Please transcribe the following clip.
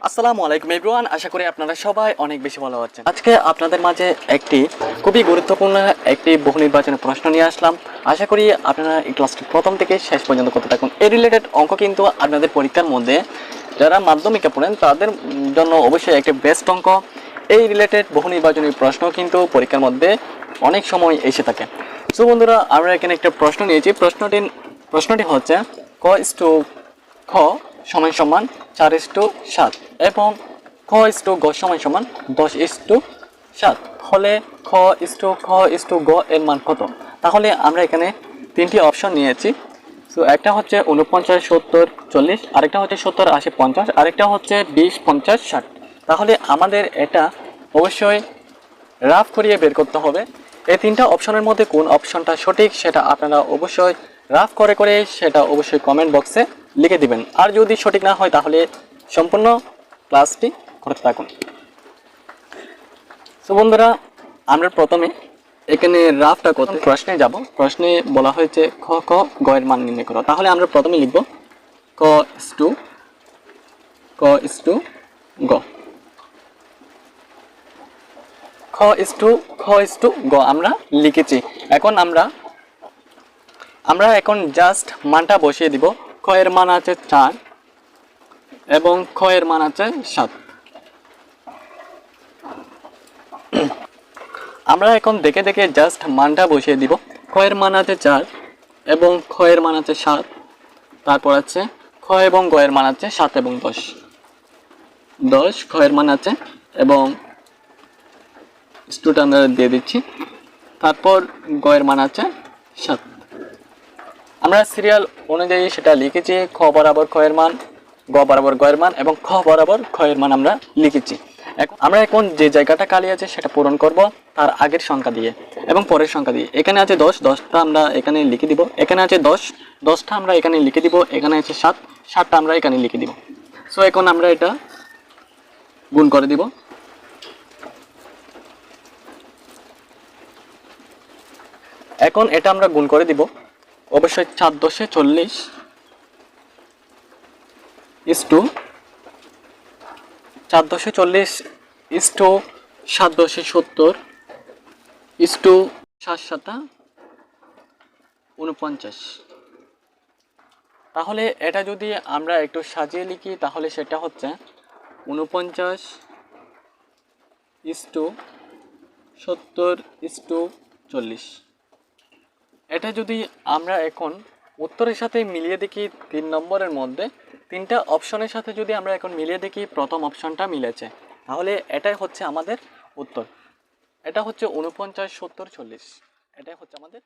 আসসালামু আলাইকুম এভরিওয়ান, আশা করি আপনারা সবাই অনেক বেশি ভালো আছেন। আজকে আপনাদের মাঝে একটি খুবই গুরুত্বপূর্ণ একটি বহু নির্বাচনের প্রশ্ন নিয়ে আসলাম। আশা করি আপনারা এই ক্লাসটি প্রথম থেকে শেষ পর্যন্ত করতে থাকুন। এই রিলেটেড অঙ্ক কিন্তু আপনাদের পরীক্ষার মধ্যে যারা মাধ্যমিকে পড়েন তাদের জন্য অবশ্যই একটি বেস্ট অঙ্ক। এই রিলেটেড বহু নির্বাচনী প্রশ্ন কিন্তু পরীক্ষার মধ্যে অনেক সময় এসে থাকে। সো বন্ধুরা, আমরা এখানে একটা প্রশ্ন নিয়েছি। প্রশ্নটি হচ্ছে ক ইস্টু খ সমান সমান 4:7 এবং খ ইস্টু গ সমান সমান 10:7 হলে খ ইস্টু গ এর মান কত? তাহলে আমরা এখানে তিনটি অপশন নিয়েছি। সো একটা হচ্ছে 49, 70, 40, আরেকটা হচ্ছে 70, 80, 50, আরেকটা হচ্ছে 20, 50, 60। তাহলে আমাদের এটা অবশ্যই রাফ করিয়ে বের করতে হবে। এই তিনটা অপশনের মধ্যে কোন অপশনটা সঠিক সেটা আপনারা অবশ্যই রাফ করে সেটা অবশ্যই কমেন্ট বক্সে লিখে দিবেন। আর যদি সঠিক না হয় তাহলে সম্পূর্ণ ক্লাসটি করতে থাকুন। তো বন্ধুরা, আমরা প্রথমে এখানে রাফটা কত প্রশ্নে যাব। প্রশ্নে বলা হয়েছে খ খ গ এর মান নির্ণয় করো। তাহলে আমরা প্রথমে লিখব ক ইস্টু গ। খ ইস্টু গ আমরা লিখেছি। এখন আমরা এখন জাস্ট মানটা বসিয়ে দিব। খ এর মান আছে 4 এবং খ এর মান আছে 7। আমরা এখন দেখে জাস্ট মানটা বসিয়ে দিব। খ এর মান আছে 4 এবং খ এর মান আছে 7। তারপর আছে খ এবং গ এর মান আছে 7 এবং 10 খ এর মান আছে এবং স্টুটা আমরা দিয়ে দিচ্ছি। তারপর গ এর মান আছে 7। আমরা সিরিয়াল অনুযায়ী সেটা লিখেছি। খ বরাবর খ এর মান, গ বরাবর গ এর মান এবং খ বরাবর খ এর মান আমরা লিখেছি। আমরা এখন যে জায়গাটা খালি আছে সেটা পূরণ করব তার আগের সংখ্যা দিয়ে এবং পরের সংখ্যা দিয়ে। এখানে আছে 10টা আমরা এখানে লিখে দিব। এখানে আছে 10টা আমরা এখানে লিখে দিব। এখানে আছে 7টা আমরা এখানে লিখে দিব। সো এখন আমরা এটা গুণ করে দিব। এখন এটা আমরা গুণ করে দিব। অবশ্যই 4×10=40 ইস্টু 7×10=70 ইস্টু 7×7=49। তাহলে এটা যদি আমরা একটু সাজিয়ে লিখি তাহলে সেটা হচ্ছে 49:70:40। এটা যদি আমরা এখন উত্তরের সাথে মিলিয়ে দেখি 3 নম্বরের মধ্যে তিনটা অপশনের সাথে যদি আমরা এখন মিলিয়ে দেখি প্রথম অপশনটা মিলেছে, তাহলে এটাই হচ্ছে আমাদের উত্তর। এটা হচ্ছে 49:70:40, এটাই হচ্ছে আমাদের